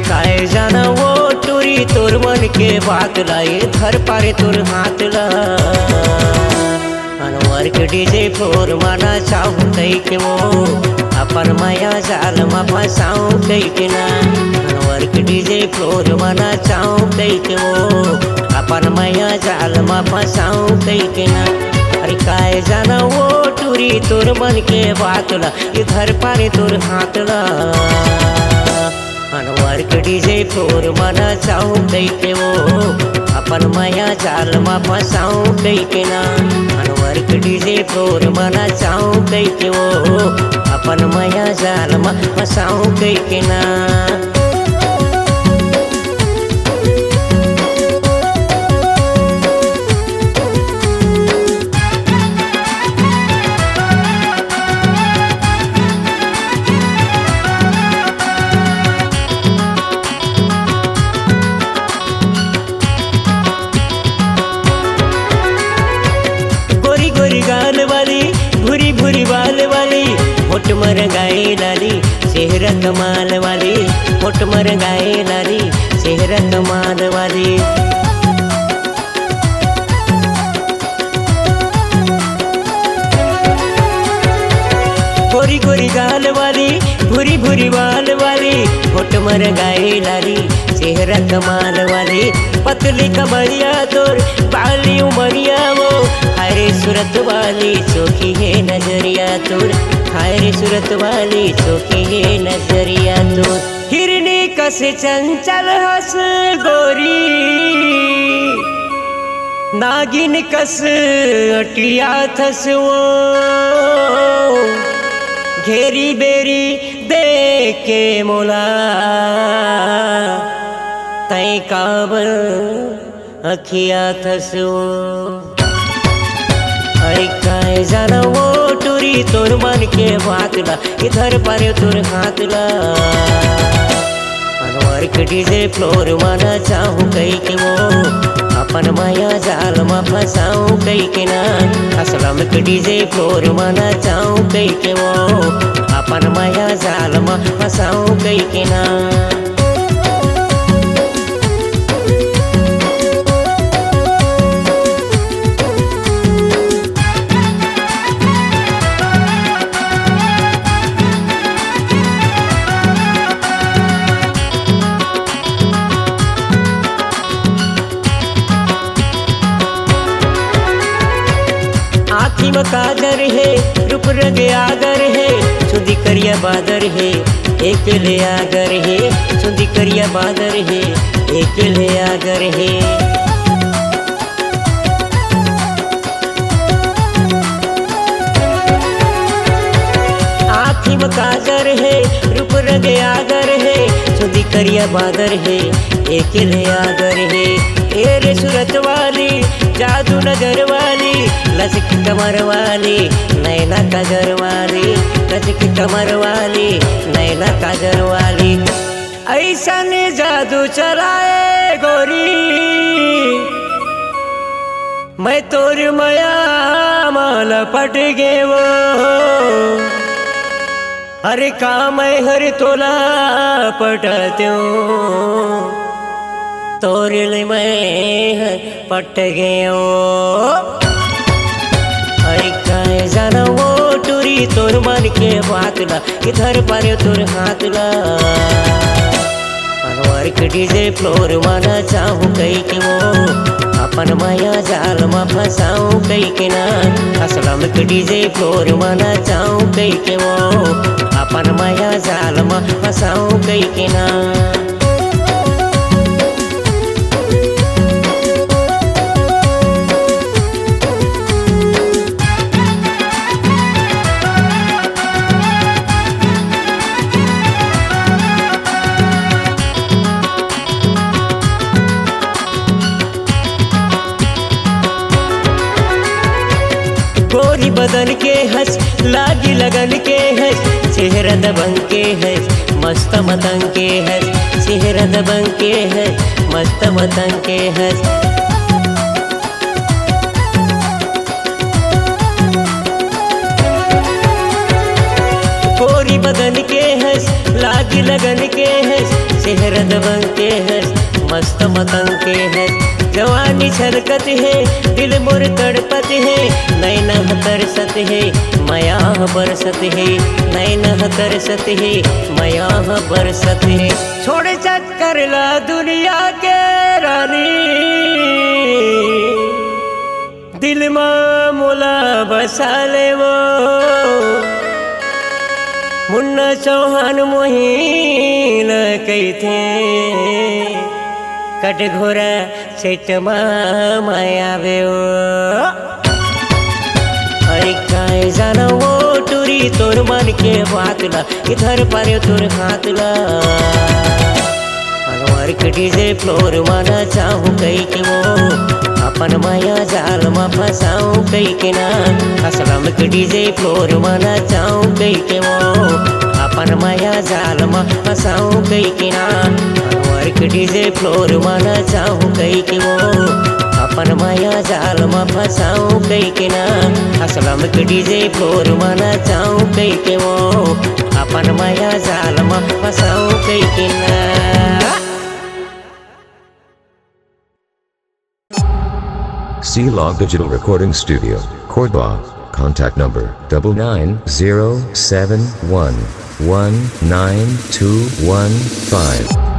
काय जाना वो टूरी तोर मन के बात लाई धर पारे तोर हाथ ला वर्क डीजे फ्लोर माना चाहूँ कई के वो अपन माया जाल में फंसाऊँ कई के ना वर्क डीजे फ्लोर माना चाहूँ कई के वो अपन माया जाल में फंसाऊँ कई के ना अरे काय जाना वो टूरी तोर मन के बात ला इधर पारे तोर हाथ ला वर्क डीजे फ्लोर माना चाहूँ कई के वो अपन माया जाल में फंसाऊँ कई के ना वर्क डीजे फ्लोर माना चाहूँ कई के वो अपन माया जाल में फंसाऊँ कई के ना गाल वाली भूरी भूरी बाल वाली होठ मर गाए लाली चेहरा कमाल वाली होठ मर गाए लाली चेहरा कमाल वाली गोरी गोरी गाल वाली भूरी भूरी बाल वाली होठ मर गाए लाली चेहरा कमाल वाली पतली कमरिया तोर बाली उमरिया वो हायरे सूरत वाली चोखी है नजरिया तोर हायरे सूरत वाली चोखी है नजरिया तोर हिरनी कस चंचल हस गोरी नागिन कस अटिया थस वो घेरी बेरी देख के मोला तय काबल अखिया थसो अरे काय जाना वो टूरी तोर मन के बात ला इधर पारे तोर हाथ ला वर्क डीजे फ्लोर माना चाहूँ कई के वो अपन माया जाल में फंसाऊँ कई के ना असलम के डीजे फ्लोर माना चाहूँ कई के वो अपन माया जाल में फंसाऊँ कई के ना आँखी में काजर है रूप रंग आगर है सुधी करिया बादर है एक ले आगर है सुधी करिया बादर है एक ले आगर है आँखी में काजर है रूप रंग आगर है सुधी करिया बादर है एक ले आगर है तेरे सूरत वाली जादू नजर वाली लचक कमर वाली नैना काजर वाली लचक कमर वाली नैना काजर वाली ऐसा ने जादू चलाए गोरी मैं तोर माया माला पट गे वो अरे काम हर तोला पटत्यो तोरिल मैं पट गयो अरे काय जाना वो टूरी तोर मन के बात ला इधर पारे तोर हाथ ला वर्क डीजे फ्लोर माना चाहूँ कई के वो अपन माया जाल में फंसाऊँ कई के ना असलम के डीजे फ्लोर माना चाहूँ कई के वो अपन माया जाल में फंसाऊँ कई के ना गोरी बदन के हंस लागी लगन के हंस चेहरा दबंग के हंस मस्त मतंग के हंस चेहरा दबंग के हंस मस्त मतंग के हंस गोरी बदन के हंस लागी लगन के हंस चेहरा दबंग के है मस्त मतंग के है जवानी छलकत है दिल मोर तड़पत है नैना तरसत है माया बरसत है नैना तरसत है माया बरसत है छोड़ चक्कर ला दुनिया के रानी दिल मामूला बसा ले वो मुन्ना चौहान मोहिन कही थे कट घोरा सेट माया अरे काय जाना वो टूरी तोर मन के बातला इधर पर तोर हाथला वर्क डीजे फ्लोर माना चाहूँ कही के वो अपन माया जाल में फंसाऊं कही के ना असलम के डीजे फ्लोर माना चाहूँ कही के वो अपन माया जाल में फंसाऊं कही के ना वर्क डीजे फ्लोर माना चाहूँ कही के वो अपन माया जाल में फंसाऊं कही के ना असलम के डीजे फ्लोर माना चाहूँ कही के वो अपन माया जाल में फंसाऊं कही के ना C-Log Digital Recording Studio, Cordoba. Contact number 99071192115.